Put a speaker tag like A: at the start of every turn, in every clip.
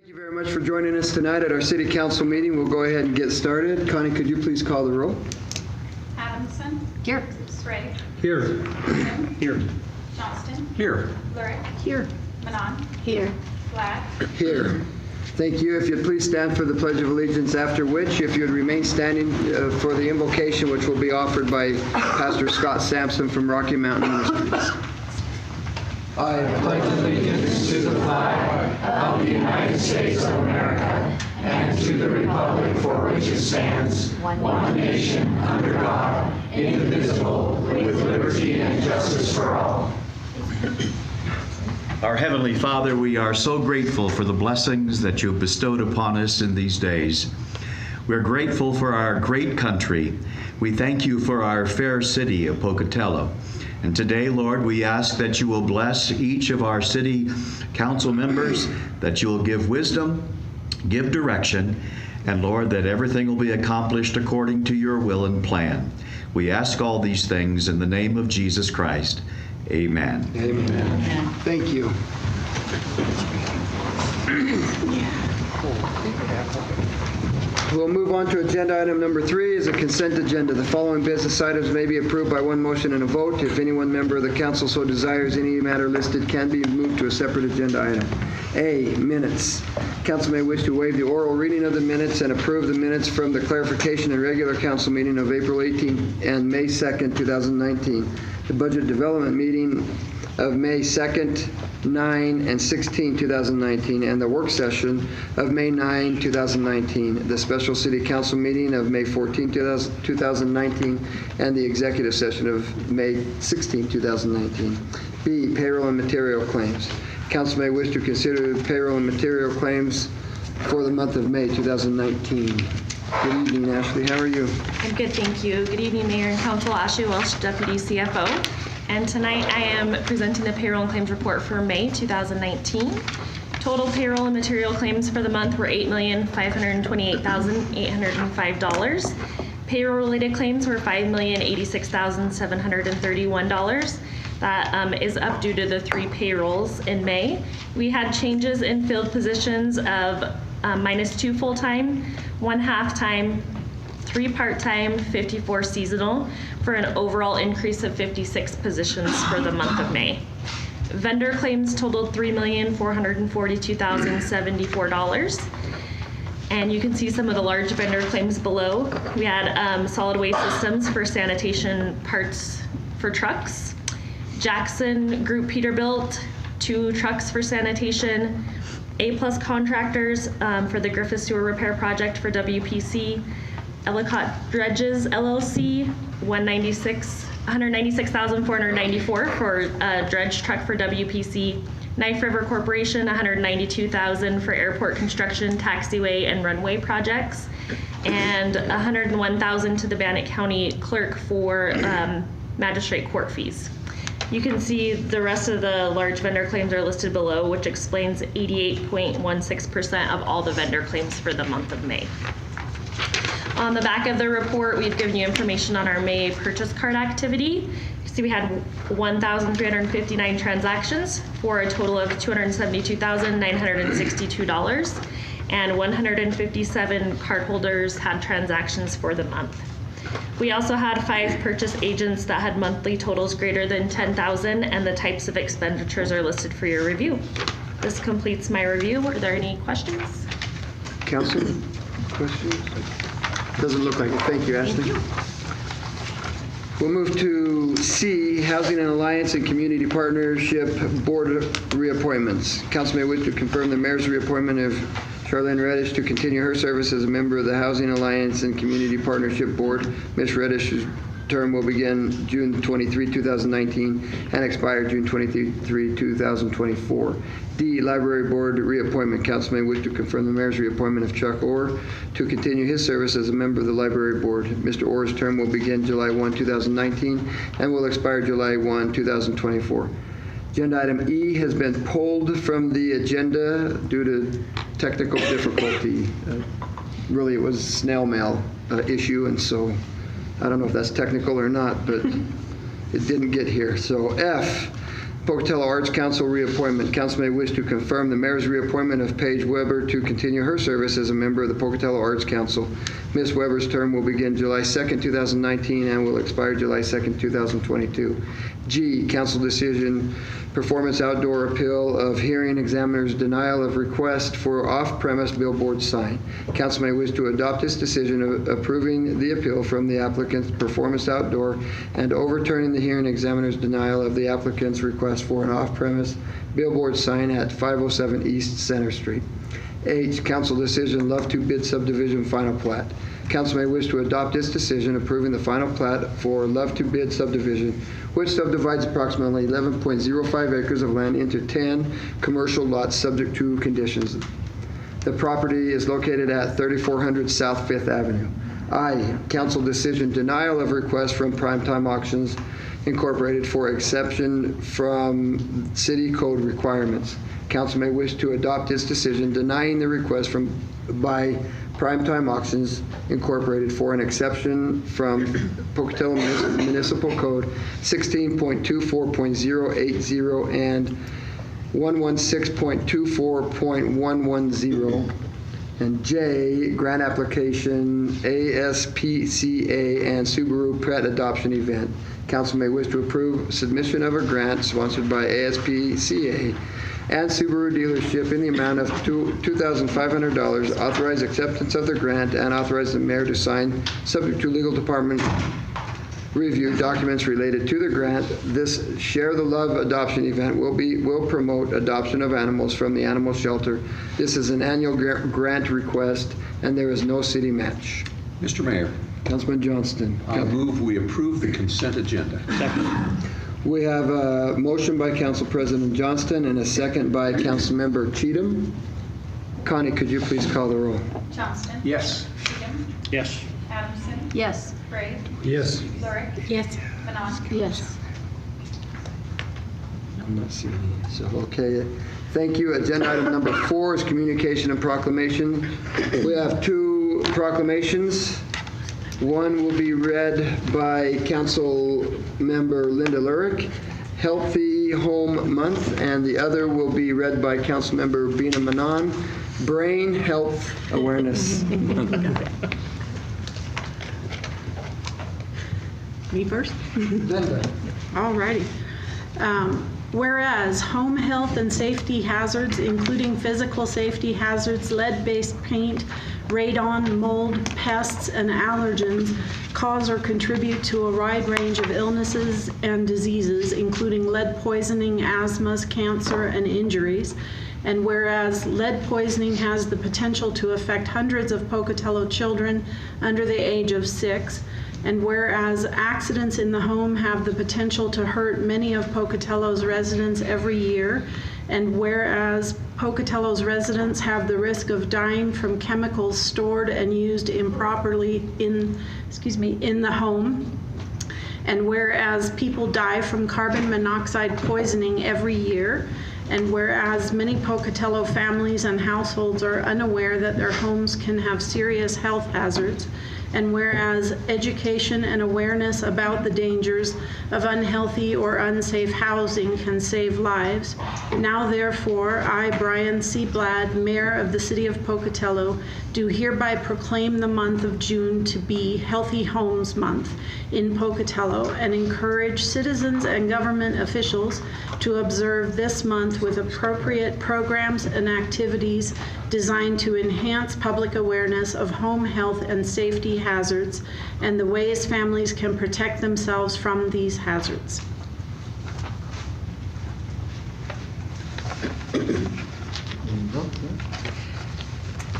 A: Thank you very much for joining us tonight at our City Council meeting. We'll go ahead and get started. Connie, could you please call the roll?
B: Adamson.
C: Here.
B: Sprague.
D: Here.
B: Newsom.
D: Here.
B: Johnston.
D: Here.
B: Lurick.
C: Here.
B: Manon.
C: Here.
B: Black.
A: Here. Thank you. If you'd please stand for the Pledge of Allegiance, after which, if you'd remain standing for the invocation, which will be offered by Pastor Scott Sampson from Rocky Mountain Ministries. I
E: pledge allegiance to the flag of the United States of America and to the republic for which it stands, one nation, under God, indivisible, with liberty and justice for all.
F: Our Heavenly Father, we are so grateful for the blessings that you have bestowed upon us in these days. We're grateful for our great country. We thank you for our fair city of Pocatello. And today, Lord, we ask that you will bless each of our city council members, that you will give wisdom, give direction, and Lord, that everything will be accomplished according to your will and plan. We ask all these things in the name of Jesus Christ. Amen.
A: Amen. Thank you. We'll move on to agenda item number 3 is a consent agenda. The following business items may be approved by one motion and a vote. If any one member of the council so desires, any matter listed can be moved to a separate agenda item. A, minutes. Council may wish to waive the oral reading of the minutes and approve the minutes from the clarification and regular council meeting of April 18th and May 2nd, 2019. The budget development meeting of May 2nd, 9, and 16, 2019, and the work session of May 9, 2019, the special city council meeting of May 14, 2019, and the executive session of May 16, 2019. B, payroll and material claims. Council may wish to consider the payroll and material claims for the month of May 2019. Good evening, Ashley. How are you?
G: I'm good, thank you. Good evening, Mayor and Council. Ashley Welsh, Deputy CFO. And tonight I am presenting the payroll and claims report for May 2019. Total payroll and material claims for the month were $8,528,805. Payroll-related claims were $5,086,731. That is up due to the 3 payrolls in May. We had changes in filled positions of -2 full-time, 1 half-time, 3 part-time, 54 seasonal, for an overall increase of 56 positions for the month of May. Vendor claims totaled $3,442,074. And you can see some of the large vendor claims below. We had solid waste systems for sanitation parts for trucks. Jackson Group Peterbilt, 2 trucks for sanitation. A-plus contractors for the Griffith Sewer Repair Project for WPC. Ellicott Dredges LLC, $196,494 for a dredge truck for WPC. Knife River Corporation, $192,000 for airport construction, taxiway, and runway projects, and $101,000 to the Bannock County Clerk for magistrate court fees. You can see the rest of the large vendor claims are listed below, which explains 88.16% of all the vendor claims for the month of May. On the back of the report, we've given you information on our May purchase card activity. You see we had 1,359 transactions for a total of $272,962, and 157 cardholders had transactions for the month. We also had 5 purchase agents that had monthly totals greater than $10,000, and the types of expenditures are listed for your review. This completes my review. Are there any questions?
A: Council, questions? Doesn't look like it. Thank you, Ashley.
G: Thank you.
A: We'll move to C, Housing and Alliance and Community Partnership Board reappointments. Council may wish to confirm the mayor's reappointment of Charlene Reddish to continue her service as a member of the Housing Alliance and Community Partnership Board. Ms. Reddish's term will begin June 23, 2019 and expire June 23, 2024. D, Library Board reappointment. Council may wish to confirm the mayor's reappointment of Chuck Orr to continue his service as a member of the Library Board. Mr. Orr's term will begin July 1, 2019 and will expire July 1, 2024. Agenda item E has been pulled from the agenda due to technical difficulty. Really, it was a snail mail issue, and so I don't know if that's technical or not, but it didn't get here. So F, Pocatello Arts Council reappointment. Council may wish to confirm the mayor's reappointment of Paige Weber to continue her service as a member of the Pocatello Arts Council. Ms. Weber's term will begin July 2nd, 2019 and will expire July 2nd, 2022. G, council decision, performance outdoor appeal of hearing examiner's denial of request for off-premise billboard sign. Council may wish to adopt this decision of approving the appeal from the applicant's performance outdoor and overturning the hearing examiner's denial of the applicant's request for an off-premise billboard sign at 507 East Center Street. H, council decision, Love to Bid subdivision final plat. Council may wish to adopt this decision approving the final plat for Love to Bid subdivision, which subdivides approximately 11.05 acres of land into 10 commercial lots subject to conditions. The property is located at 3400 South 5th Avenue. I, council decision, denial of request from Primetime Auctions Incorporated for exception from city code requirements. Council may wish to adopt this decision denying the request by Primetime Auctions Incorporated for an exception from Pocatello Municipal Code 16.24.080 and 116.24.110. And J, grant application ASPCA and Subaru pet adoption event. Council may wish to approve submission of a grant sponsored by ASPCA and Subaru dealership in the amount of $2,500, authorize acceptance of the grant, and authorize the mayor to sign, subject to legal department review, documents related to the grant. This Share the Love adoption event will promote adoption of animals from the animal shelter. This is an annual grant request, and there is no city match.
C: Mr. Mayor,
A: Councilman Johnston.
C: I move we approve the consent agenda.
A: We have a motion by Council President Johnston and a second by Councilmember Cheatham. Connie, could you please call the roll?
B: Johnston.
C: Yes.
B: Cheatham.
D: Yes.
B: Adamson.
H: Yes.
B: Gray.
D: Yes.
B: Lurick.
H: Yes.
B: Benoni.
H: Yes.
A: I'm not seeing any. So, okay. Thank you. Agenda item number 4 is communication and proclamation. We have 2 proclamations. One will be read by Council Member Linda Lurick, Healthy Home Month, and the other will be read by Council Member Bina Manon, Brain Health Awareness.
I: Me first?
A: Linda.
I: All righty. Whereas home health and safety hazards, including physical safety hazards, lead-based paint, radon, mold, pests, and allergens cause or contribute to a wide range of illnesses and diseases, including lead poisoning, asthmas, cancer, and injuries. And whereas lead poisoning has the potential to affect hundreds of Pocatello children under the age of 6, and whereas accidents in the home have the potential to hurt many of Pocatello's residents every year, and whereas Pocatello's residents have the risk of dying from chemicals stored and used improperly in the home, and whereas people die from carbon monoxide poisoning every year, and whereas many Pocatello families and households are unaware that their homes can have serious health hazards, and whereas education and awareness about the dangers of unhealthy or unsafe housing can save lives, now therefore, I, Brian C. Bladd, Mayor of the City of Pocatello, do hereby proclaim the month of June to be Healthy Homes Month in Pocatello and encourage citizens and government officials to observe this month with appropriate programs and activities designed to enhance public awareness of home health and safety hazards and the ways families can protect themselves from these hazards.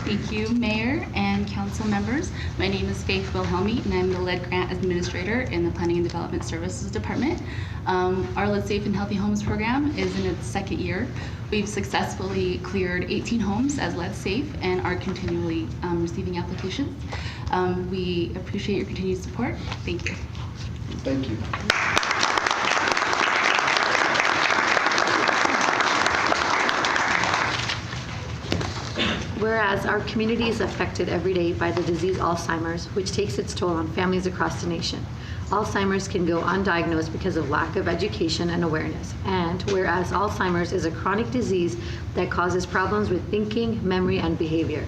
J: Thank you, Mayor and council members. My name is Faith Wilhelmi, and I'm the Lead Grant Administrator in the Planning and Development Services Department. Our Lead Safe and Healthy Homes program is in its 2nd year. We've successfully cleared 18 homes as lead safe and are continually receiving applications. We appreciate your continued support. Thank you.
A: Thank you.
H: Whereas our community is affected every day by the disease Alzheimer's, which takes its toll on families across the nation.
D: Alzheimer's can go undiagnosed because of lack of education and awareness. And whereas Alzheimer's is a chronic disease that causes problems with thinking, memory, and behavior.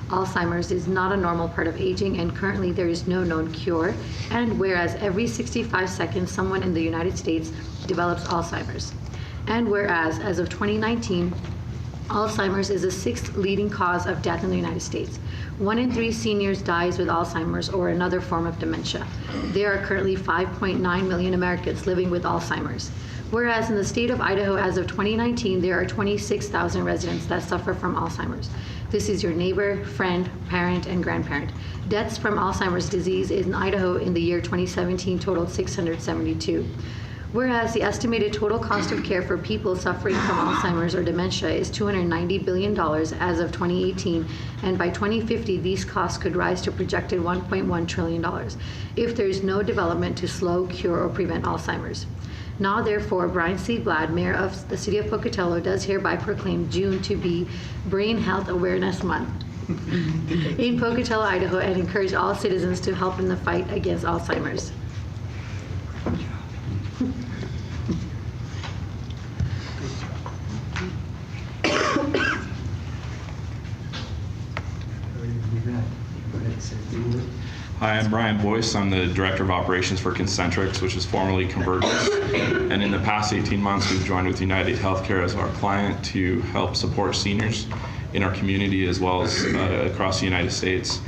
D: Alzheimer's is not a normal part of aging, and currently there is no known cure. And whereas every 65 seconds someone in the United States develops Alzheimer's. And whereas, as of 2019, Alzheimer's is the 6th leading cause of death in the United States. 1 in 3 seniors dies with Alzheimer's or another form of dementia. There are currently 5.9 million Americans living with Alzheimer's. Whereas in the state of Idaho, as of 2019, there are 26,000 residents that suffer from Alzheimer's. This is your neighbor, friend, parent, and grandparent. Deaths from Alzheimer's disease in Idaho in the year 2017 totaled 672. Whereas the estimated total cost of care for people suffering from Alzheimer's or dementia is $290 billion as of 2018, and by 2050, these costs could rise to projected $1.1 trillion if there is no development to slow, cure, or prevent Alzheimer's. Now, therefore, Brian C. Blad, Mayor of the City of Pocatello, does hereby proclaim June to be Brain Health Awareness Month in Pocatello, Idaho, and encourage all citizens to help in the fight against Alzheimer's.
H: Hi, I'm Brian Boyce. I'm the Director of Operations for Concentrix, which is formerly Convergence. And in the past 18 months, we've joined with United Healthcare as our client to help support seniors in our community as well as across the United States.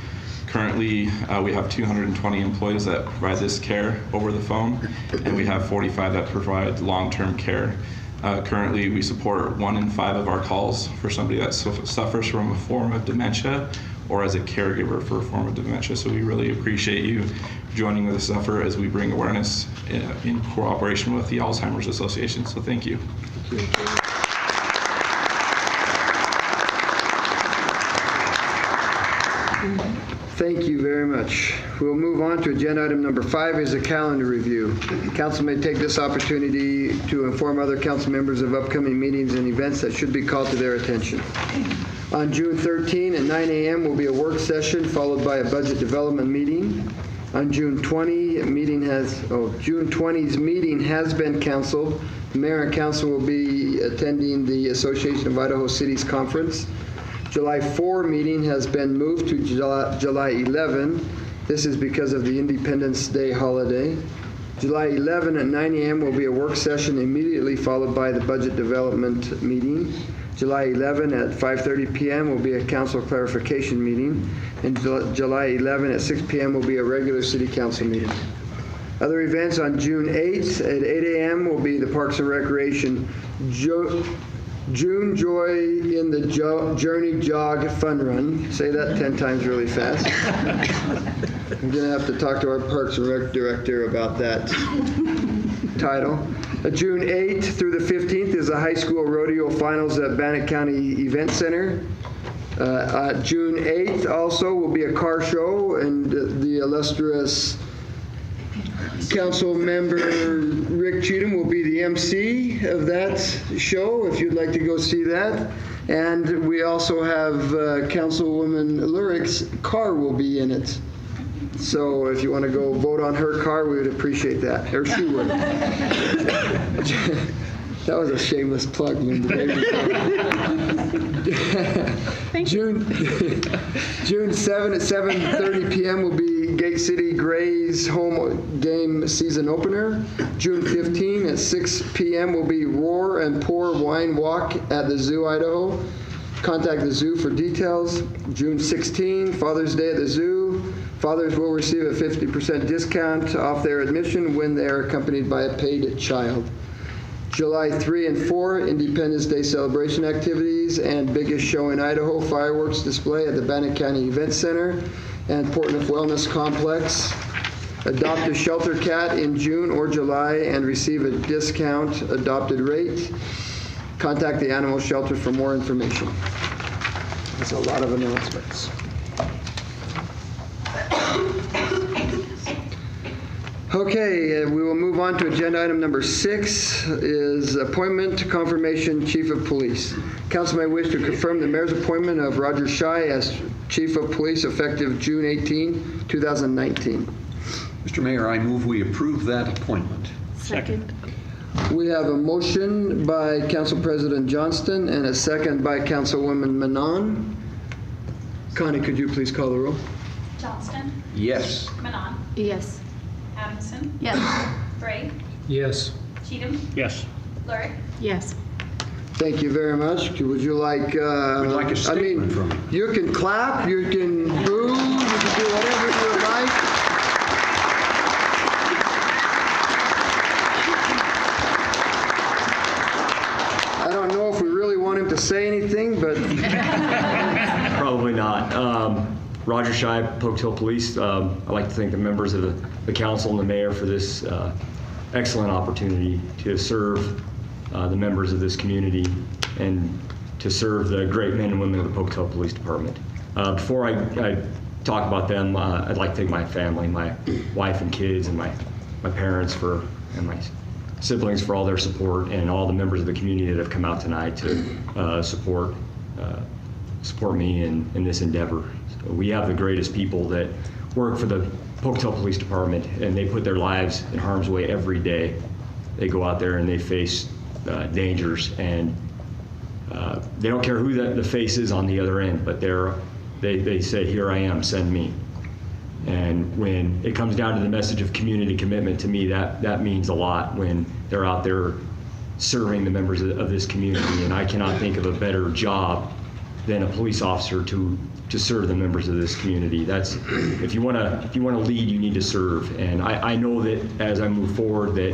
H: Currently, we have 220 employees that provide this care over the phone, and we have 45 that provide long-term care. Currently, we support 1 in 5 of our calls for somebody that suffers from a form of dementia or as a caregiver for a form of dementia. So we really appreciate you joining with this effort as we bring awareness in cooperation with the Alzheimer's Association. So thank you.
A: Thank you very much. We'll move on to agenda item number 5 is a calendar review. Council may take this opportunity to inform other council members of upcoming meetings and events that should be called to their attention. On June 13 at 9 a.m. will be a work session followed by a budget development meeting. On June 20's meeting has been canceled. The mayor and council will be attending the Association of Idaho Cities Conference. July 4 meeting has been moved to July 11. This is because of the Independence Day holiday. July 11 at 9 a.m. will be a work session immediately followed by the budget development meeting. July 11 at 5:30 p.m. will be a council clarification meeting. And July 11 at 6 p.m. will be a regular city council meeting. Other events on June 8th at 8 a.m. will be the Parks and Recreation June Joy in the Journey Jog Fun Run. Say that 10 times really fast. I'm going to have to talk to our Parks and Rec director about that title. June 8th through the 15th is the high school rodeo finals at Bannock County Event Center. June 8th also will be a car show, and the illustrious Council member Rick Cheatham will be the MC of that show, if you'd like to go see that. And we also have Councilwoman Lurik's car will be in it. So if you want to go vote on her car, we would appreciate that. Or she would. That was a shameless plug, Linda. June 7 at 7:30 p.m. will be Gate City Gray's home game season opener. June 15 at 6 p.m. will be Roar and Pour Wine Walk at the Zoo, Idaho. Contact the zoo for details. June 16, Father's Day at the Zoo. Fathers will receive a 50% discount off their admission when they are accompanied by a paid child. July 3 and 4, Independence Day celebration activities and biggest show in Idaho, fireworks display at the Bannock County Event Center and Portneuf Wellness Complex. Adopt a shelter cat in June or July and receive a discount adopted rate. Contact the animal shelter for more information. That's a lot of announcements. Okay, we will move on to agenda item number 6 is appointment confirmation Chief of Police. Council may wish to confirm the mayor's appointment of Roger Shy as Chief of Police effective June 18, 2019.
C: Mr. Mayor, I move we approve that appointment.
I: Second.
A: We have a motion by Council President Johnston and a second by Councilwoman Manon. Connie, could you please call the roll?
B: Johnston,
C: Yes.
B: Manon,
D: Yes.
B: Adamson,
J: Yes.
B: Gray,
E: Yes.
B: Cheatham,
E: Yes.
B: Lurick.
I: Yes.
A: Thank you very much. Would you like...
C: We'd like a statement from you.
A: You can clap, you can boo, you can do whatever you would like. I don't know if we really want him to say anything, but
K: Probably not. Roger Shive, Pocatello Police. I'd like to thank the members of the council and the mayor for this excellent opportunity to serve the members of this community and to serve the great men and women of the Pocatello Police Department. Before I talk about them, I'd like to thank my family, my wife and kids, and my parents and my siblings for all their support, and all the members of the community that have come out tonight to support me in this endeavor. So we have the greatest people that work for the Pocatello Police Department, and they put their lives in harm's way every day. They go out there and they face dangers, and they don't care who the face is on the other end, but they say, "Here I am, send me." And when it comes down to the message of community commitment, to me, that means a lot when they're out there serving the members of this community. And I cannot think of a better job than a police officer to serve the members of this community. That's, if you want to lead, you need to serve. And I know that as I move forward, that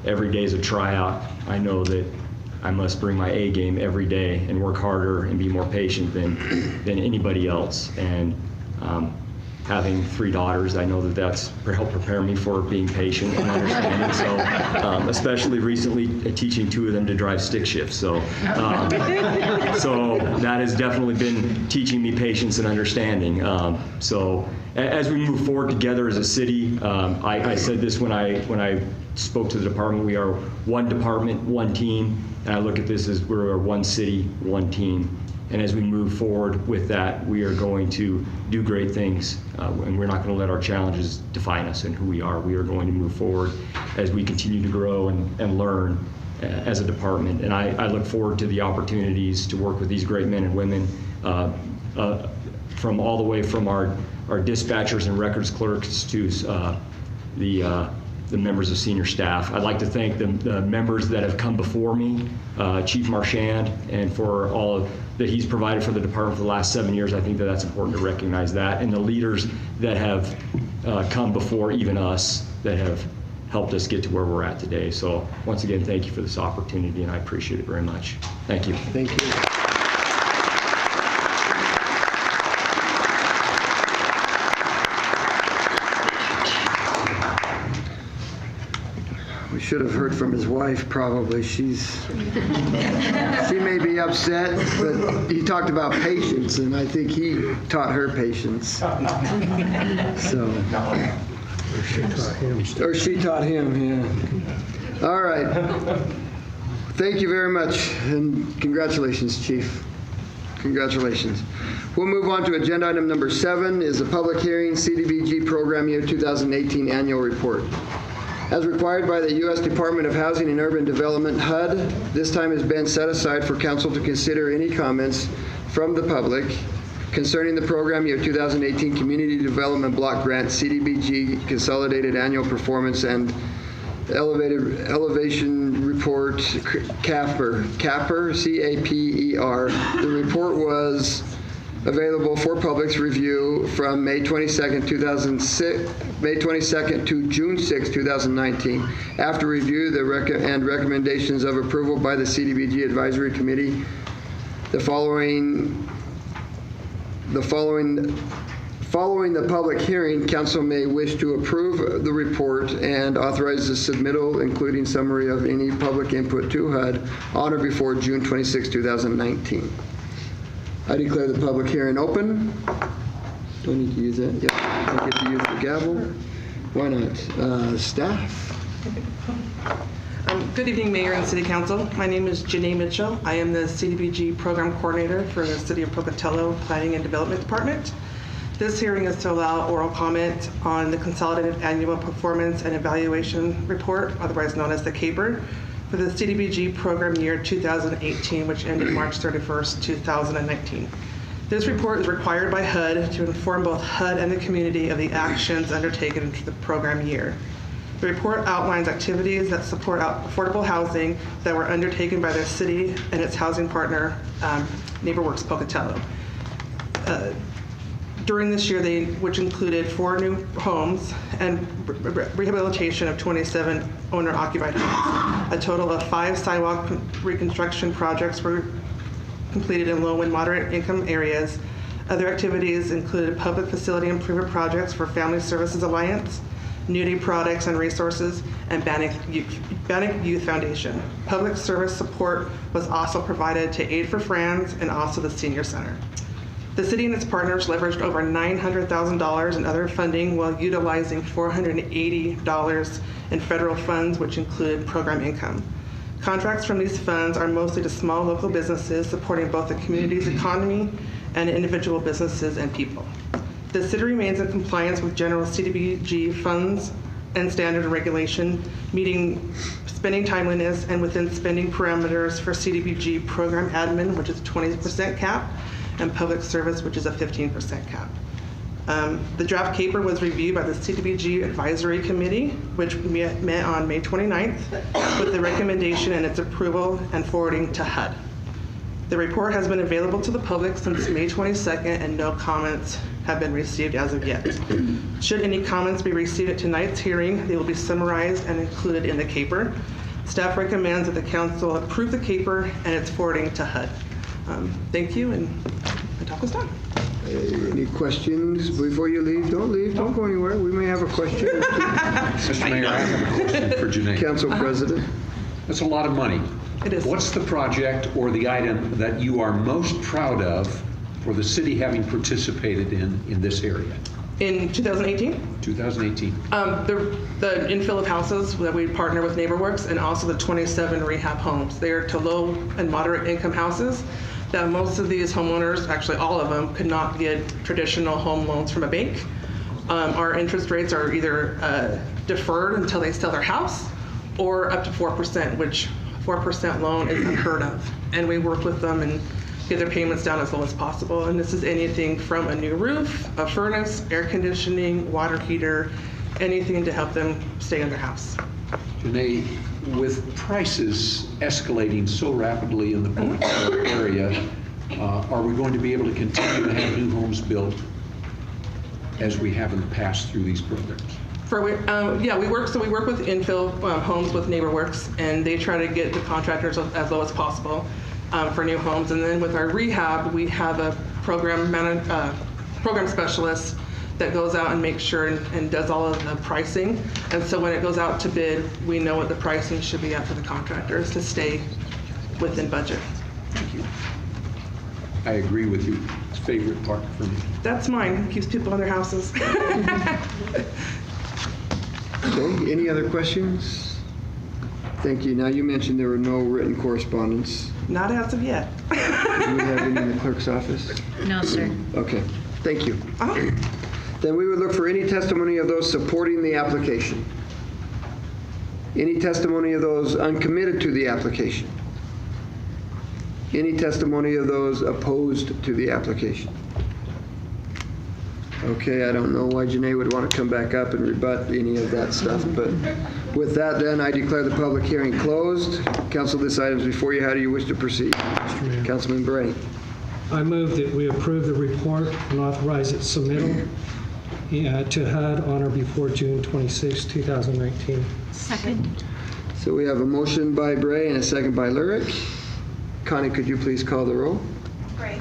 K: every day is a tryout. I know that I must bring my A game every day and work harder and be more patient than anybody else. And having 3 daughters, I know that that's helped prepare me for being patient and understanding. So, especially recently, teaching 2 of them to drive stick shifts. So, so that has definitely been teaching me patience and understanding. So, as we move forward together as a city, I said this when I spoke to the department. We are one department, one team, and I look at this as we're one city, one team. And as we move forward with that, we are going to do great things, and we're not going to let our challenges define us and who we are. We are going to move forward as we continue to grow and learn as a department. And I look forward to the opportunities to work with these great men and women from all the way from our dispatchers and records clerks to the members of senior staff. I'd like to thank the members that have come before me, Chief Marchand, and for all that he's provided for the department for the last 7 years. I think that's important to recognize that. And the leaders that have come before even us that have helped us get to where we're at today. So once again, thank you for this opportunity, and I appreciate it very much. Thank you.
A: thank you. We should have heard from his wife, probably. She may be upset, but he talked about patience, and I think he taught her patience. So. Or she taught him, yeah. All right. Thank you very much, and congratulations, Chief. Congratulations. We'll move on to agenda item number 7 is a public hearing, CDBG Program Year 2018 Annual Report. As required by the U.S. Department of Housing and Urban Development, HUD, this time has been set aside for council to consider any comments from the public concerning the Program Year 2018 Community Development Block Grant, CDBG Consolidated Annual Performance and Elevation Report, CAPER, C-A-P-E-R. The report was available for public's review from May 22nd to June 6, 2019. After review and recommendations of approval by the CDBG Advisory Committee, following the public hearing, council may wish to approve the report and authorize the submittal, including summary of any public input to HUD on or before June 26, 2019. I declare the public hearing open. Do I need to use that? Yep. I get to use the gavel. Why not? Staff?
L: Good evening, Mayor and City Council. My name is Janae Mitchell. I am the CDBG Program Coordinator for the City of Pocatello Planning and Development Department. This hearing is to allow oral comment on the Consolidated Annual Performance and Evaluation Report, otherwise known as the CAPER, for the CDBG program year 2018, which ended March 31st, 2019. This report is required by HUD to inform both HUD and the community of the actions undertaken for the program year. The report outlines activities that support affordable housing that were undertaken by the city and its housing partner, NeighborWorks Pocatello. During this year, which included 4 new homes and rehabilitation of 27 owner-occupied homes. A total of 5 sidewalk reconstruction projects were completed in low and moderate income areas. Other activities included public facility improvement projects for Family Services Alliance, Nudity Products and Resources, and Bannock Youth Foundation. Public service support was also provided to Aid for Friends and also the Senior Center. The city and its partners leveraged over $900,000 in other funding while utilizing $480 in federal funds, which included program income. Contracts from these funds are mostly to small local businesses supporting both the community's economy and individual businesses and people. The city remains in compliance with general CDBG funds and standard regulation, meeting spending timeliness and within spending parameters for CDBG program admin, which is 20% cap, and public service, which is a 15% cap. The draft CAPER was reviewed by the CDBG Advisory Committee, which met on May 29th, with the recommendation and its approval and forwarding to HUD. The report has been available to the public since May 22nd, and no comments have been received as of yet. Should any comments be received at tonight's hearing, they will be summarized and included in the CAPER. Staff recommends that the council approve the CAPER and its forwarding to HUD. Thank you, and my talk was done.
A: Any questions before you leave? Don't leave. Don't go anywhere. We may have a question.
C: Mr. Mayor, I have a question for Janae.
A: Council President.
C: That's a lot of money.
L: It is.
C: What's the project or the item that you are most proud of for the city having participated in this area?
L: In 2018?
C: 2018.
L: The infill of houses that we partner with NeighborWorks, and also the 27 rehab homes. They are to low and moderate income houses that most of these homeowners, actually all of them, could not get traditional home loans from a bank. Our interest rates are either deferred until they sell their house, or up to 4%, which 4% loan is unheard of. And we work with them and get their payments down as low as possible. And this is anything from a new roof, a furnace, air conditioning, water heater, anything to help them stay in their house.
C: Janae, with prices escalating so rapidly in the Pocatello area, are we going to be able to continue to have new homes built as we have in the past through these programs?
L: Yeah, we work with infill homes with NeighborWorks, and they try to get the contractors as low as possible for new homes. And then with our rehab, we have a program specialist that goes out and makes sure and does all of the pricing. And so when it goes out to bid, we know what the pricing should be at for the contractors to stay within budget.
C: Thank you. I agree with you. It's a favorite part for me.
L: That's mine. Keeps people in their houses.
A: Okay, any other questions? Thank you. Now, you mentioned there were no written correspondence.
L: Not as of yet.
A: Do we have any in the clerk's office?
D: No, sir.
A: Okay, thank you. Then we would look for any testimony of those supporting the application. Any testimony of those uncommitted to the application. Any testimony of those opposed to the application. Okay, I don't know why Janae would want to come back up and rebut any of that stuff, but with that then, I declare the public hearing closed. Council, this item is before you. How do you wish to proceed? Councilman Bray.
M: I move that we approve the report and authorize its submittal to HUD on or before June 26, 2019.
D: Second.
A: So we have a motion by Bray and a second by Lurick. Connie, could you please call the roll?
B: Gray.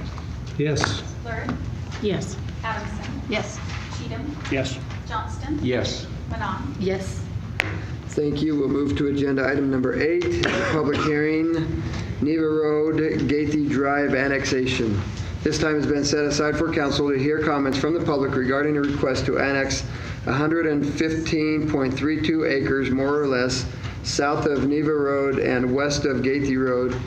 M: Yes.
B: Lurick.
I: Yes.
B: Adamson.
D: Yes.
B: Cheatham.
C: Yes.
B: Johnston.
C: Yes.
B: Manon.
D: Yes.
A: Thank you. We'll move to agenda item number 8, public hearing, Neva Road, Gaethie Drive annexation. This time has been set aside for council to hear comments from the public regarding a request to annex 115.32 acres, more or less, south of Neva Road and west of Gaethie Road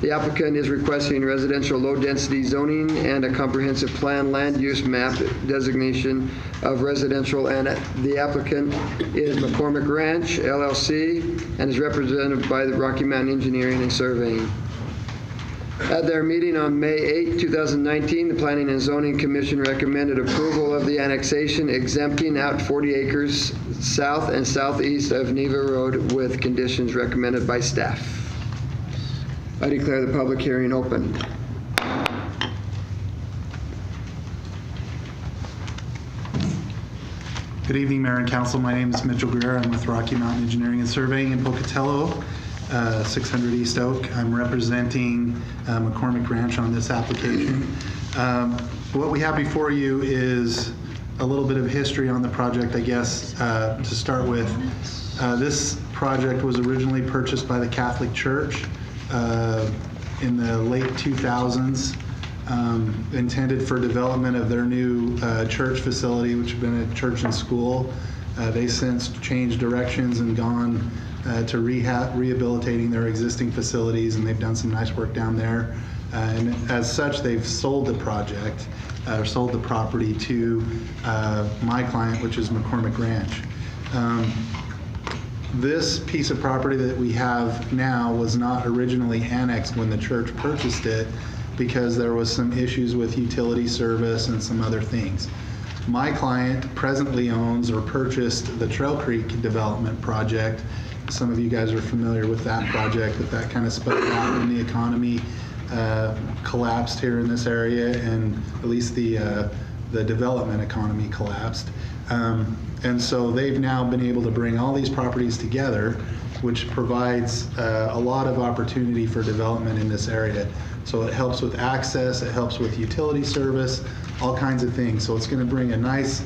A: The applicant is requesting residential low-density zoning and a comprehensive plan land use map designation of residential, and the applicant is McCormick Ranch LLC and is represented by the Rocky Mountain Engineering and Surveying. At their meeting on May 8, 2019, the Planning and Zoning Commission recommended approval of the annexation exempting out 40 acres south and southeast of Neva Road with conditions recommended by staff. I declare the public hearing open.
N: Good evening, Mayor and Council. My name is Mitchell Greer. I'm with Rocky Mountain Engineering and Surveying in Pocatello, 600 East Oak. I'm representing McCormick Ranch on this application. What we have before you is a little bit of history on the project, I guess, to start with. This project was originally purchased by the Catholic Church in the late 2000s. Intended for development of their new church facility, which had been a church and school. They since changed directions and gone to rehabilitating their existing facilities, and they've done some nice work down there. And as such, they've sold the project, or sold the property to my client, which is McCormick Ranch. This piece of property that we have now was not originally annexed when the church purchased it, because there was some issues with utility service and some other things. My client presently owns or purchased the Trail Creek development project. Some of you guys are familiar with that project, that kind of spoke out when the economy collapsed here in this area, and at least the development economy collapsed. And so they've now been able to bring all these properties together, which provides a lot of opportunity for development in this area. So it helps with access, it helps with utility service, all kinds of things. So it's going to bring a nice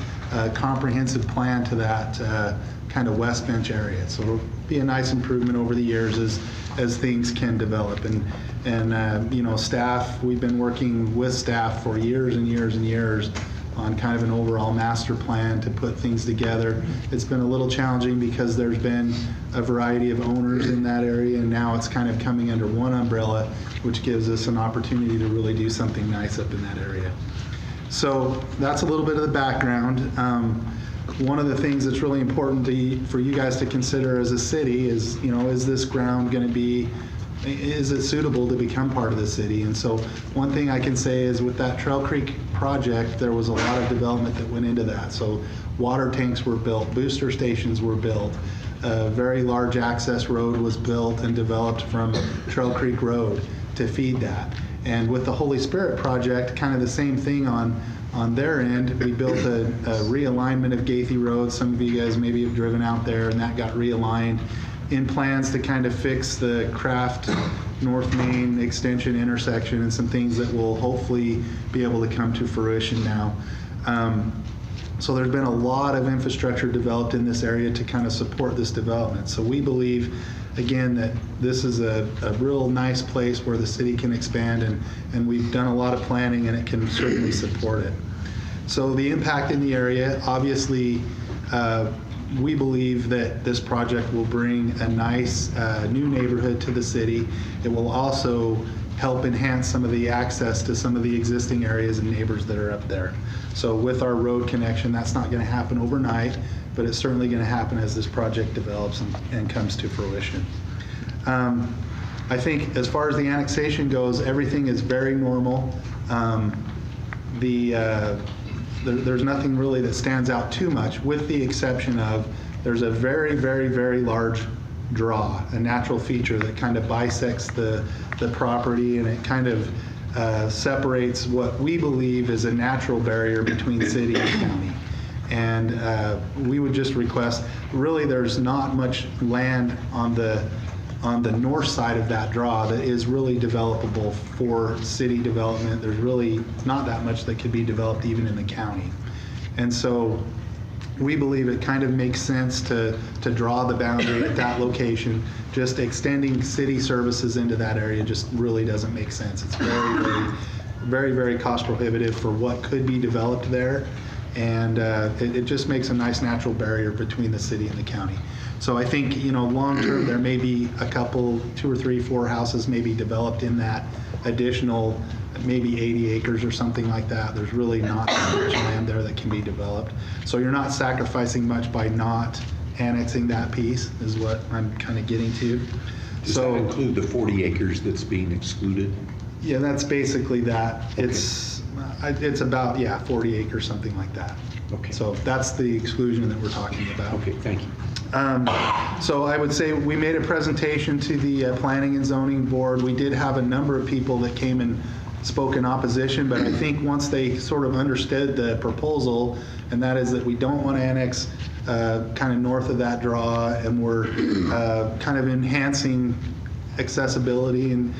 N: comprehensive plan to that kind of West Bench area. So it'll be a nice improvement over the years as things can develop. And you know, staff, we've been working with staff for years and years and years on kind of an overall master plan to put things together. It's been a little challenging because there's been a variety of owners in that area, and now it's kind of coming under one umbrella, which gives us an opportunity to really do something nice up in that area. So that's a little bit of the background. One of the things that's really important for you guys to consider as a city is, you know, is this ground going to be, is it suitable to become part of the city? And so one thing I can say is with that Trail Creek project, there was a lot of development that went into that. So water tanks were built, booster stations were built, a very large access road was built and developed from Trail Creek Road to feed that. And with the Holy Spirit project, kind of the same thing on their end. We built a realignment of Gaethie Road. Some of you guys maybe have driven out there, and that got realigned in plans to kind of fix the Craft North Main extension intersection and some things that will hopefully be able to come to fruition now. So there's been a lot of infrastructure developed in this area to kind of support this development. So we believe, again, that this is a real nice place where the city can expand, and we've done a lot of planning, and it can certainly support it. So the impact in the area, obviously, we believe that this project will bring a nice new neighborhood to the city. It will also help enhance some of the access to some of the existing areas and neighbors that are up there. So with our road connection, that's not going to happen overnight, but it's certainly going to happen as this project develops and comes to fruition. I think as far as the annexation goes, everything is very normal. There's nothing really that stands out too much, with the exception of there's a very, very, very large draw, a natural feature that kind of bisects the property, and it kind of separates what we believe is a natural barrier between city and county. And we would just request, really there's not much land on the north side of that draw that is really developable for city development. There's really not that much that could be developed even in the county. And so we believe it kind of makes sense to draw the boundary at that location. Just extending city services into that area just really doesn't make sense. It's very, very, very, very cost prohibitive for what could be developed there. And it just makes a nice natural barrier between the city and the county. So I think, long term, there may be a couple, 2 or 3, 4 houses maybe developed in that additional, maybe 80 acres or something like that. There's really not that much land there that can be developed. So you're not sacrificing much by not annexing that piece, is what I'm kind of getting to.
C: Does that include the 40 acres that's being excluded?
N: Yeah, that's basically that. Okay. It's about, 40 acres, something like that.
C: Okay.
N: So that's the exclusion that we're talking about.
C: Okay, thank you.
N: So I would say we made a presentation to the Planning and Zoning Board. We did have a number of people that came and spoke in opposition, but I think once they sort of understood the proposal, and that is that we don't want to annex kind of north of that draw, and we're kind of enhancing accessibility and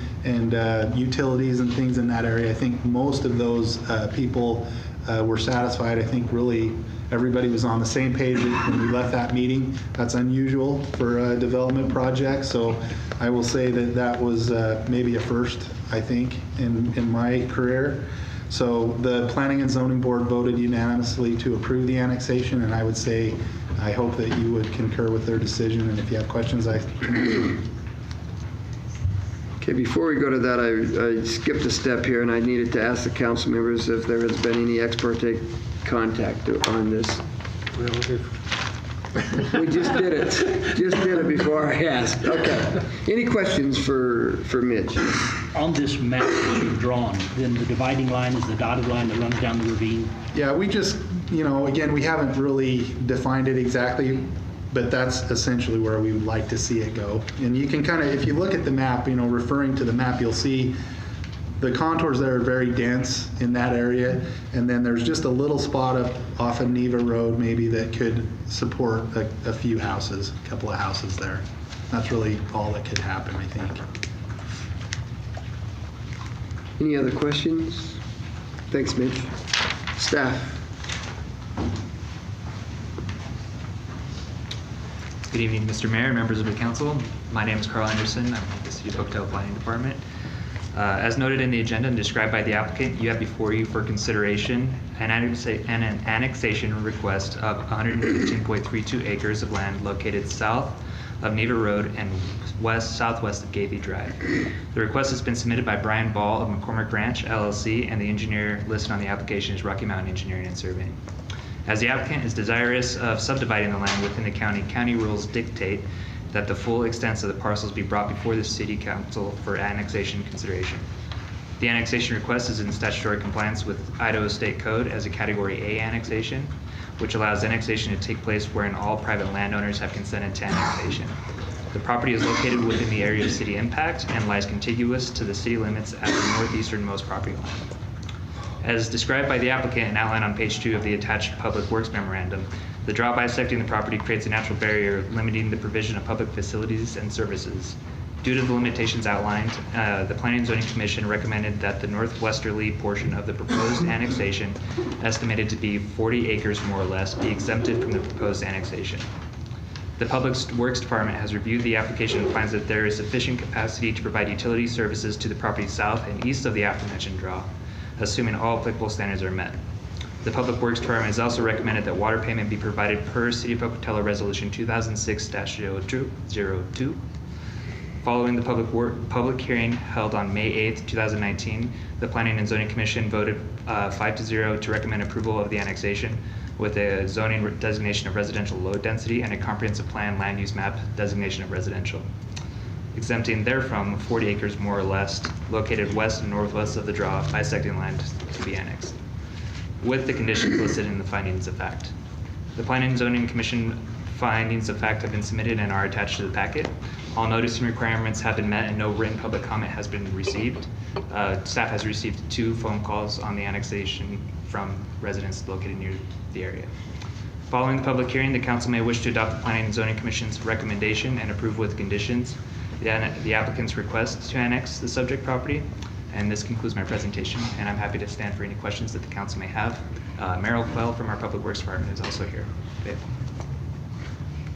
N: utilities and things in that area. I think most of those people were satisfied. I think really everybody was on the same page when we left that meeting. That's unusual for a development project, so I will say that that was maybe a first, I think, in my career. So the Planning and Zoning Board voted unanimously to approve the annexation, and I would say I hope that you would concur with their decision, and if you have questions, I can answer.
A: Okay, before we go to that, I skipped a step here, and I needed to ask the council members if there has been any ex parte contact on this. We just did it. Just did it before I asked. Okay. Any questions for Mitch?
O: On this map that you've drawn, then the dividing line is the dotted line that runs down the ravine?
N: Yeah, we just, again, we haven't really defined it exactly, but that's essentially where we would like to see it go. And you can kind of, if you look at the map, referring to the map, you'll see the contours there are very dense in that area, and then there's just a little spot up off of Neva Road maybe that could support a few houses, a couple of houses there. That's really all that could happen, I think.
A: Any other questions? Thanks, Mitch. Staff.
P: Good evening, Mr. Mayor, members of the council. My name is Carl Anderson. I'm with the City of Pocatello Planning Department. As noted in the agenda and described by the applicant, you have before you for consideration an annexation request of 115.32 acres of land located south of Neva Road and southwest of Gavey Drive. The request has been submitted by Brian Ball of McCormick Ranch, LLC, and the engineer listed on the application is Rocky Mountain Engineering and Surveying. As the applicant is desirous of subdividing the land within the county rules dictate that the full extent of the parcels be brought before the City Council for annexation consideration. The annexation request is in statutory compliance with Idaho State Code as a Category A annexation, which allows annexation to take place wherein all private landowners have consented to annexation. The property is located within the area of city impact and lies contiguous to the city limits at the northeasternmost property line. As described by the applicant and outlined on page 2 of the attached Public Works Memorandum, the draw bisecting the property creates a natural barrier limiting the provision of public facilities and services. Due to the limitations outlined, the Planning and Zoning Commission recommended that the northwesterly portion of the proposed annexation, estimated to be 40 acres more or less, be exempted from the proposed annexation. The Public Works Department has reviewed the application and finds that there is sufficient capacity to provide utility services to the property south and east of the aforementioned draw, assuming all applicable standards are met. The Public Works Department has also recommended that water payment be provided per City of Pocatello Resolution 2006-02. Following the public hearing held on May 8th, 2019, the Planning and Zoning Commission voted 5-0 to recommend approval of the annexation with a zoning designation of residential low density and a comprehensive plan land use map designation of residential, exempting therefrom 40 acres more or less located west and northwest of the draw bisecting land to be annexed, with the conditions listed in the findings of fact. The Planning and Zoning Commission findings of fact have been submitted and are attached to the packet. All noticing requirements have been met and no written public comment has been received. Staff has received 2 phone calls on the annexation from residents located near the area. Following the public hearing, the council may wish to adopt the Planning and Zoning Commission's recommendation and approve with conditions the applicant's request to annex the subject property. And this concludes my presentation, and I'm happy to stand for any questions that the council may have. Merrill Quell from our Public Works Department is also here.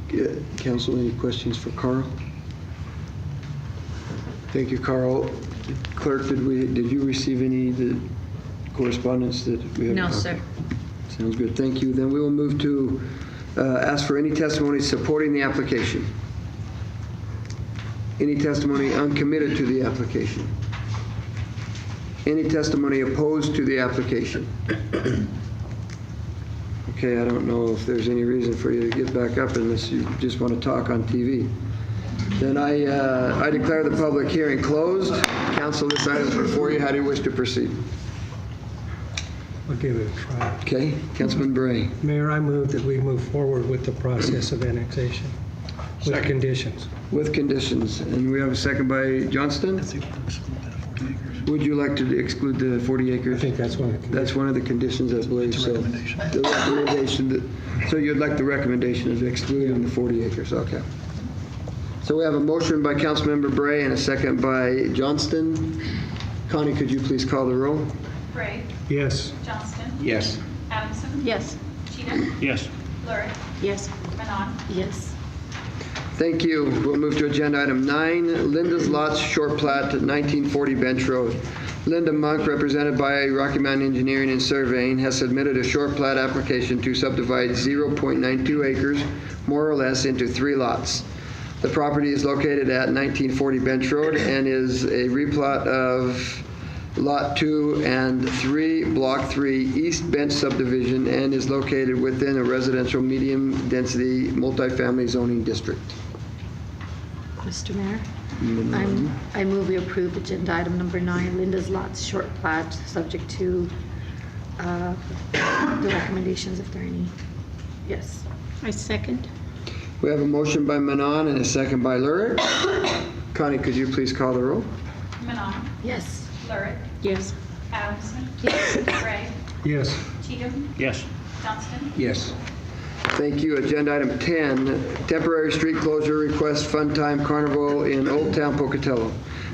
A: Good. Council, any questions for Carl? Thank you, Carl. Clerk, did you receive any of the correspondence that we have?
Q: No, sir.
A: Sounds good. Thank you. Then we will move to Ask for any testimony supporting the application. Any testimony uncommitted to the application. Any testimony opposed to the application. Okay, I don't know if there's any reason for you to get back up unless you just want to talk on TV. Then I declare the public hearing closed. Council, this item is before you. How do you wish to proceed?
M: I'll give it a try.
A: Okay, Councilman Bray.
M: Mayor, I move that we move forward with the process of annexation with conditions.
A: With conditions. And we have a second by Johnston. Would you like to exclude the 40 acres?
M: I think that's one of the conditions.
A: That's one of the conditions, I believe. So the recommendation. So you'd like the recommendation of excluding the 40 acres. Okay. So we have a motion by Councilmember Bray and a second by Johnston. Connie, could you please call the roll?
B: Bray.
M: Yes.
B: Johnston.
C: Yes.
B: Adamson.
I: Yes.
B: Cheatham.
O: Yes.
B: Lurick.
I: Yes.
B: Manon.
D: Yes.
A: Thank you. We'll move to agenda item 9, Linda's Lots Short Plat, 1940 Bench Road. Linda Monk, represented by Rocky Mountain Engineering and Surveying, has submitted a short plat application to subdivide 0.92 acres, more or less, into 3 lots. The property is located at 1940 Bench Road and is a replat of Lot 2 and 3, Block 3, East Bench subdivision, and is located within a residential medium-density multifamily zoning district.
D: Mr. Mayor, I move we approve agenda item number 9, Linda's Lots Short Plat, subject to the recommendations if there are any. Yes.
I: I second.
A: We have a motion by Manon and a second by Lurick. Connie, could you please call the roll?
B: Manon.
D: Yes.
B: Lurick.
I: Yes.
B: Adamson.
D: Yes.
B: Bray.
M: Yes.
B: Cheatham.
O: Yes.
B: Johnston.
C: Yes.
A: Thank you. Agenda item 10, temporary street closure request Fun Time Carnival in Old Town Pocatello.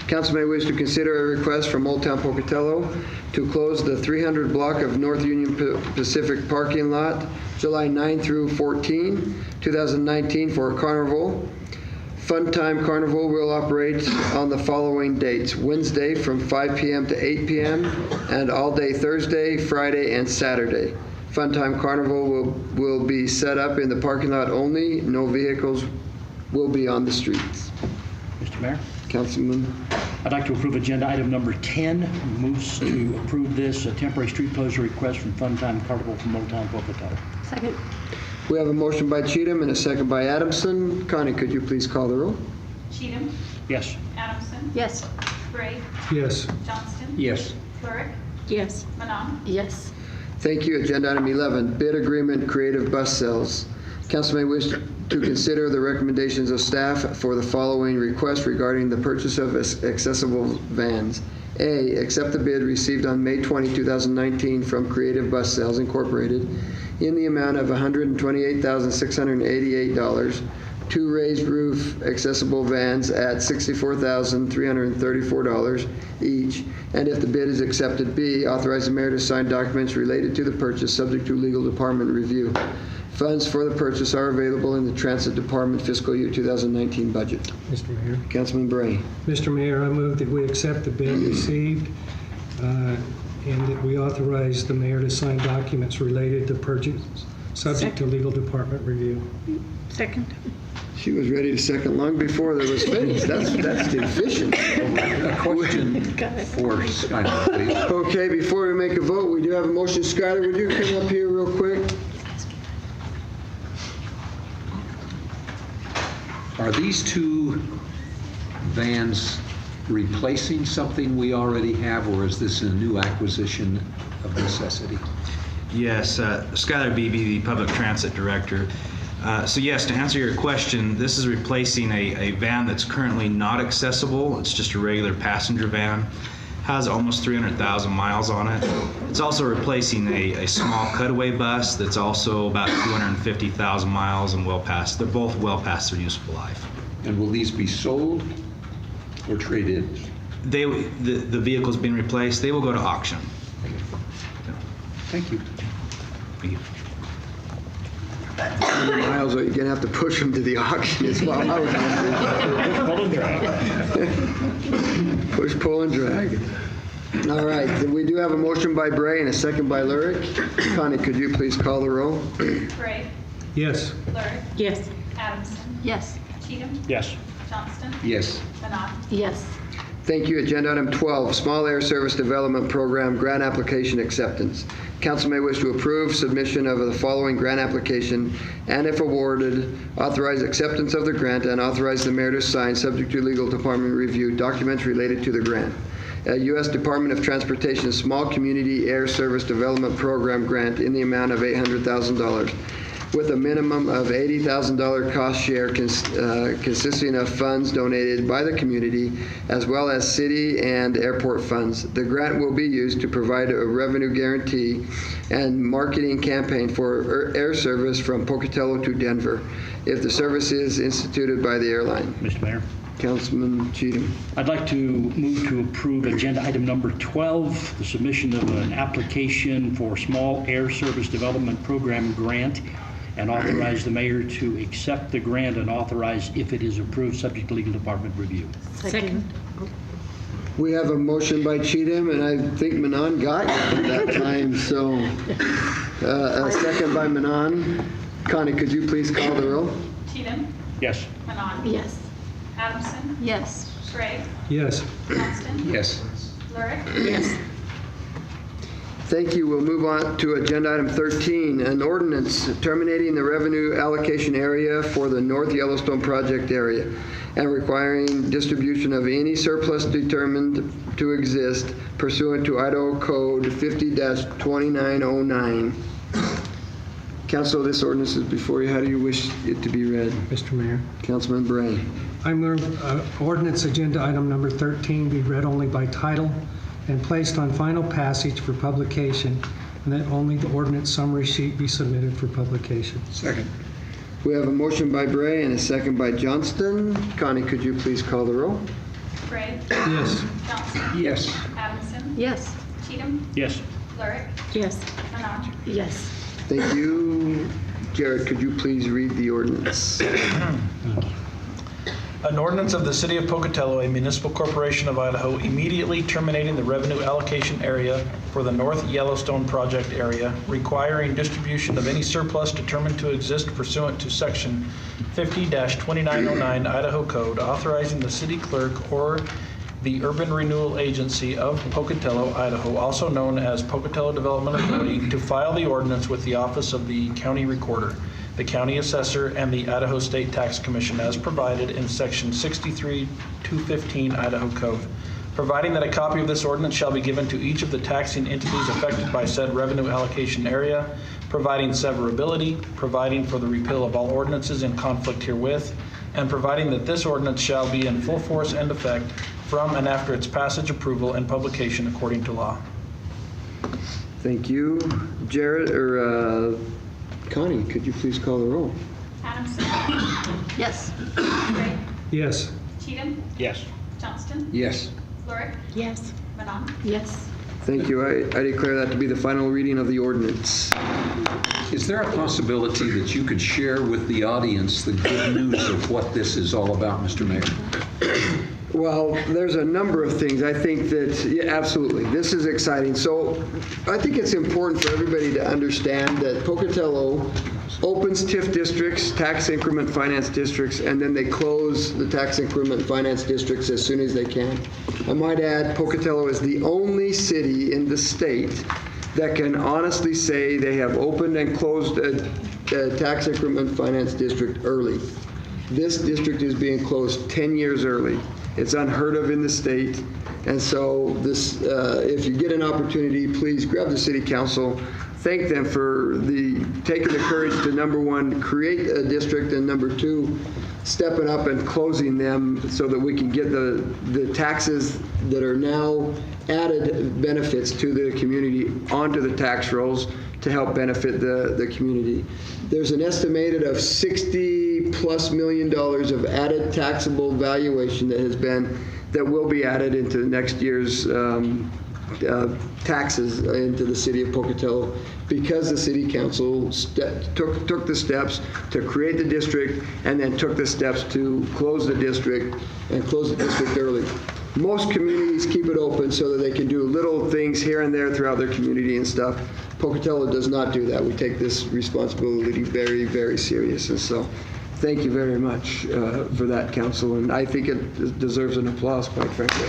A: Council may wish to consider a request from Old Town Pocatello to close the 300 block of North Union Pacific parking lot July 9 through 14, 2019 for a carnival. Fun Time Carnival will operate on the following dates: Wednesday from 5 p.m. to 8 p.m. and all day Thursday, Friday, and Saturday. Fun Time Carnival will be set up in the parking lot only. No vehicles will be on the streets.
O: Mr. Mayor,
A: Councilman.
O: I'd like to approve agenda item number 10. Moves to approve this temporary street closure request from Fun Time Carnival from Old Town Pocatello.
D: Second.
A: We have a motion by Cheatham and a second by Adamson. Connie, could you please call the roll?
B: Cheatham.
O: Yes.
B: Adamson.
D: Yes.
B: Bray.
M: Yes.
B: Johnston.
C: Yes.
B: Lurick.
I: Yes.
B: Manon.
D: Yes.
A: Thank you. Agenda item 11, bid agreement creative bus sales. Council may wish to consider the recommendations of staff for the following request regarding the purchase of accessible vans. A, accept the bid received on May 20, 2019 from Creative Bus Sales Incorporated in the amount of $128,688. 2 raised roof accessible vans at $64,334 each. And if the bid is accepted, B, authorize the mayor to sign documents related to the purchase subject to legal department review. Funds for the purchase are available in the Transit Department fiscal year 2019 budget.
M: Mr. Mayor.
A: Councilman Bray.
M: Mr. Mayor, I move that we accept the bid received and that we authorize the mayor to sign documents related to purchase subject to legal department review.
I: Second.
A: She was ready to second long before there was finished. That's efficient.
C: A question for Skylar, please.
A: Okay, before we make a vote, we do have a motion. Skylar, would you come up here real quick?
C: Are these 2 vans replacing something we already have, or is this a new acquisition of necessity?
P: Yes, Skylar Beebe, the Public Transit Director. So yes, to answer your question, this is replacing a van that's currently not accessible. It's just a regular passenger van. Has almost 300,000 miles on it. It's also replacing a small cutaway bus that's also about 250,000 miles and well past. They're both well past their useful life.
C: And will these be sold or traded?
P: The vehicles being replaced, they will go to auction.
C: Thank you.
P: Thank you.
A: Miles, you're going to have to push them to the auction as well.
O: Pull and drag.
A: Push, pull, and drag. All right, then we do have a motion by Bray and a second by Lurick. Connie, could you please call the roll?
B: Bray.
M: Yes.
B: Lurick,
I: Yes.
B: Adamson,
J: Yes.
B: Cheatham,
O: Yes.
B: Johnston,
C: Yes.
B: Manon.
D: Yes.
A: Thank you. Agenda item 12, Small Air Service Development Program Grant Application Acceptance. Council may wish to approve submission of the following grant application, and if awarded, authorize acceptance of the grant and authorize the mayor to sign, subject to legal department review, documents related to the grant. U.S. Department of Transportation Small Community Air Service Development Program grant in the amount of $800,000. with a minimum of $80,000 cost share consisting of funds donated by the community as well as city and airport funds. The grant will be used to provide a revenue guarantee and marketing campaign for air service from Pocatello to Denver if the service is instituted by the airline.
O: Mr. Mayor.
A: Councilman Cheatham.
O: I'd like to move to approve agenda item number 12, the submission of an application for Small Air Service Development Program grant, and authorize the mayor to accept the grant and authorize, if it is approved, subject to legal department review.
I: Second.
A: We have a motion by Cheatham, and I think Manon got it at that time, so a second by Manon. Connie, could you please call the roll?
B: Cheatham,
O: Yes.
B: Manon.
D: Yes.
B: Adamson,
J: Yes.
B: Gray,
M: Yes.
B: Johnston,
C: Yes.
B: Lurick,
I: Yes.
A: Thank you. We'll move on to agenda item 13, an ordinance terminating the revenue allocation area for the North Yellowstone project area and requiring distribution of any surplus determined to exist pursuant to Idaho Code 50-2909. Council, this ordinance is before you. How do you wish it to be read?
M: Mr. Mayor.
A: Councilman Bray.
M: I move ordinance agenda item number 13 be read only by title and placed on final passage for publication, and that only the ordinance summary sheet be submitted for publication.
C: Second.
A: We have a motion by Bray and a second by Johnston. Connie, could you please call the roll?
B: Gray,
M: Yes.
B: Johnston,
C: Yes.
B: Adamson,
D: Yes.
B: Cheatham,
O: Yes.
B: Lurick,
I: Yes.
B: Manon.
D: Yes.
A: Thank you. Jared, could you please read the ordinance?
Q: An ordinance of the City of Pocatello, a municipal corporation of Idaho, immediately terminating the revenue allocation area for the North Yellowstone project area, requiring distribution of any surplus determined to exist pursuant to Section 50-2909 Idaho Code, authorizing the city clerk or the Urban Renewal Agency of Pocatello, Idaho, also known as Pocatello Development Authority, to file the ordinance with the Office of the County Recorder, the County Assessor, and the Idaho State Tax Commission as provided in Section 63-215 Idaho Code, providing that a copy of this ordinance shall be given to each of the taxing entities affected by said revenue allocation area, providing severability, providing for the repeal of all ordinances in conflict herewith, and providing that this ordinance shall be in full force and effect from and after its passage, approval, and publication according to law.
A: Thank you. Jared, or Connie, could you please call the roll?
B: Adamson,
J: Yes.
B: Gray,
M: Yes.
B: Cheatham,
O: Yes.
B: Johnston,
C: Yes.
B: Lurick,
I: Yes.
B: Manon.
D: Yes.
A: Thank you. I declare that to be the final reading of the ordinance.
C: Is there a possibility that you could share with the audience the good news of what this is all about, Mr. Mayor?
A: Well, there's a number of things. I think that, yeah, absolutely, this is exciting. So I think it's important for everybody to understand that Pocatello opens TIF districts, tax increment finance districts, and then they close the tax increment finance districts as soon as they can. I might add, Pocatello is the only city in the state that can honestly say they have opened and closed a tax increment finance district early. This district is being closed 10 years early. It's unheard of in the state. And so this, if you get an opportunity, please grab the city council, thank them for taking the courage to, number one, create a district, and number two, stepping up and closing them so that we can get the taxes that are now added benefits to the community onto the tax rolls to help benefit the community. There's an estimated of $60+ million of added taxable valuation that will be added into next year's taxes into the city of Pocatello because the city council took the steps to create the district and then took the steps to close the district and close the district early. most communities keep it open so that they can do little things here and there throughout their community and stuff. Pocatello does not do that. We take this responsibility very, very serious. And so thank you very much for that, Council. And I think it deserves an applause, quite frankly.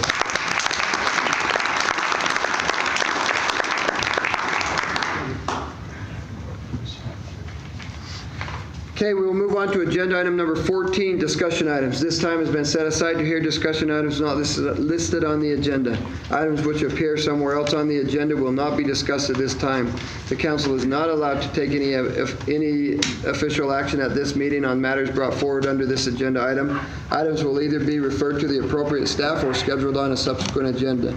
A: Okay, we will move on to agenda item number 14, discussion items. This time has been set aside to hear discussion items not listed on the agenda. Items which appear somewhere else on the agenda will not be discussed at this time. The council is not allowed to take any official action at this meeting on matters brought forward under this agenda item. Items will either be referred to the appropriate staff or scheduled on a subsequent agenda.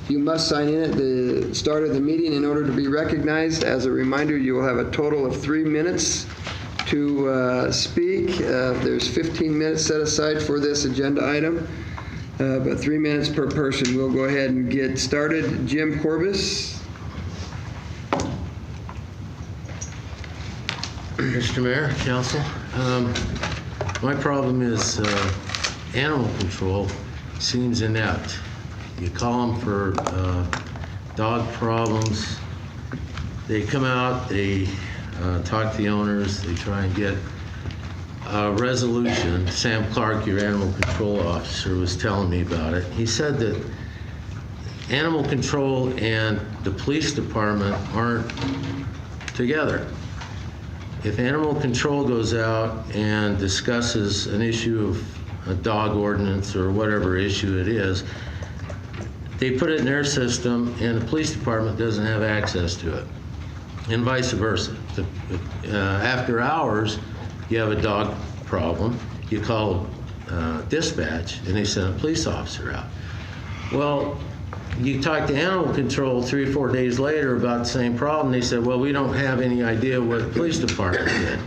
A: You must sign in at the start of the meeting in order to be recognized. As a reminder, you will have a total of 3 minutes to speak. There's 15 minutes set aside for this agenda item, but 3 minutes per person. We'll go ahead and get started. Jim Corbis.
R: Mr. Mayor, Council, my problem is animal control seems inept. You call them for dog problems. They come out, they talk to the owners, they try and get a resolution. Sam Clark, your animal control officer, was telling me about it. He said that animal control and the police department aren't together. If animal control goes out and discusses an issue of a dog ordinance or whatever issue it is, they put it in their system and the police department doesn't have access to it. And vice versa. After hours, you have a dog problem, you call dispatch, and they send a police officer out. Well, you talk to animal control 3 or 4 days later about the same problem, they said, well, we don't have any idea what the police department did.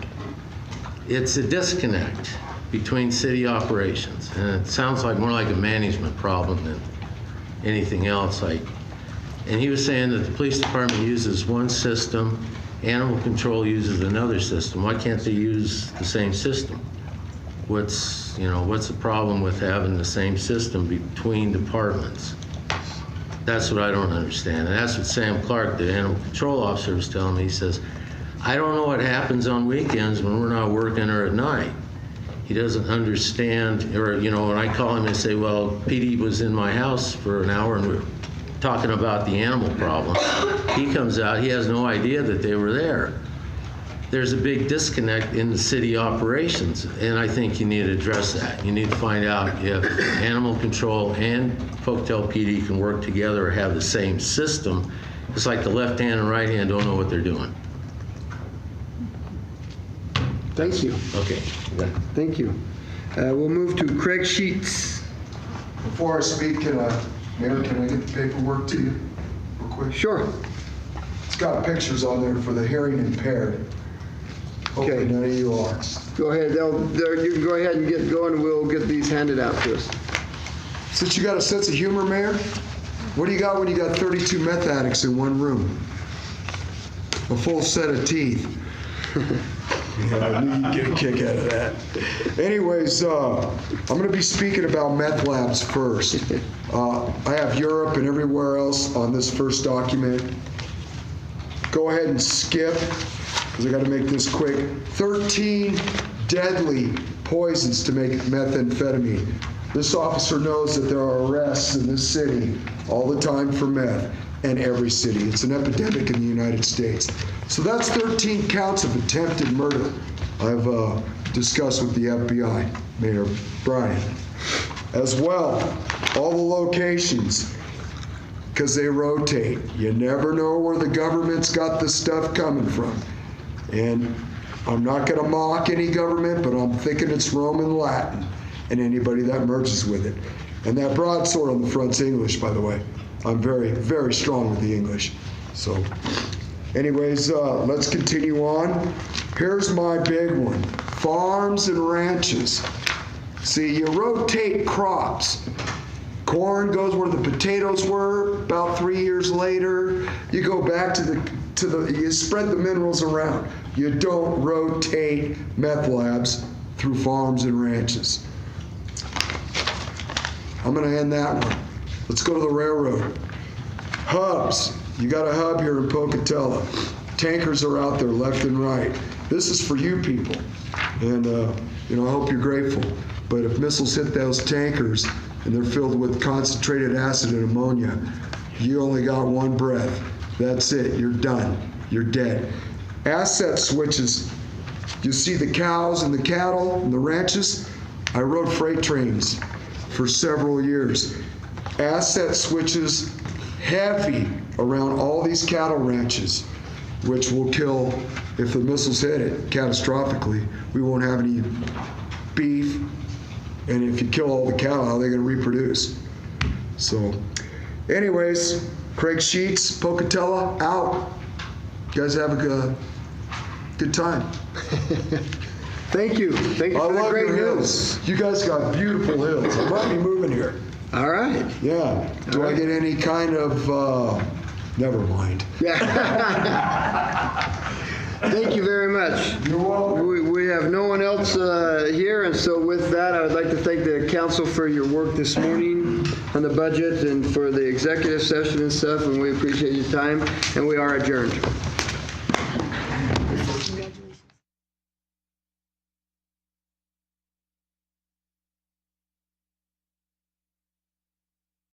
R: It's a disconnect between city operations, and it sounds like more like a management problem than anything else. And he was saying that the police department uses one system, animal control uses another system. Why can't they use the same system? What's the problem with having the same system between departments? That's what I don't understand. And that's what Sam Clark, the animal control officer, was telling me. He says, I don't know what happens on weekends when we're not working or at night. He doesn't understand, or, when I call him and say, well, PD was in my house for an hour and we're talking about the animal problem. He comes out, he has no idea that they were there. There's a big disconnect in the city operations, and I think you need to address that. You need to find out if animal control and Pocatello PD can work together or have the same system. It's like the left hand and right hand don't know what they're doing.
A: Thank you.
R: Okay.
A: Thank you. We'll move to Craig Sheets.
S: Before I speak, Mayor, can I get the paperwork to you real quick?
A: Sure.
S: It's got pictures on there for the hearing impaired. Hopefully none of you are.
A: Go ahead. You can go ahead and get going. We'll get these handed out to us.
S: Since you got a sense of humor, Mayor, what do you got when you got 32 meth addicts in one room? A full set of teeth. Yeah, I knew you'd get a kick out of that. Anyways, I'm going to be speaking about meth labs first. I have Europe and everywhere else on this first document. Go ahead and skip, because I got to make this quick. 13 deadly poisons to make methamphetamine. This officer knows that there are arrests in this city all the time for meth, and every city. It's an epidemic in the United States. So that's 13 counts of attempted murder I've discussed with the FBI, Mayor Bryan. As well, all the locations, because they rotate. You never know where the government's got this stuff coming from. And I'm not going to mock any government, but I'm thinking it's Roman Latin and anybody that merges with it. And that broadsword on the front's English, by the way. I'm very, very strong with the English. So anyways, let's continue on. Here's my big one. Farms and ranches. See, you rotate crops. Corn goes where the potatoes were about 3 years later. You go back you spread the minerals around. You don't rotate meth labs through farms and ranches. I'm going to end that one. Let's go to the railroad. Hubs. You got a hub here in Pocatello. Tankers are out there left and right. This is for you people. And, I hope you're grateful. But if missiles hit those tankers and they're filled with concentrated acid and ammonia, you only got one breath. That's it. You're done. You're dead. Asset switches. You see the cows and the cattle and the ranches? I rode freight trains for several years. Asset switches heavy around all these cattle ranches, which will kill, if the missiles hit it catastrophically, we won't have any beef. And if you kill all the cattle, how are they going to reproduce? So, anyways, Craig Sheets, Pocatello, out. You guys have a good time.
A: Thank you. Thank you for the great news.
S: You guys got beautiful hills. I might be moving here.
A: All right.
S: Yeah. Do I get any kind of, never mind.
A: Yeah. Thank you very much.
S: You're welcome.
A: We have no one else here, and so with that, I would like to thank the council for your work this morning on the budget and for the executive session and stuff, and we appreciate your time, and we are adjourned.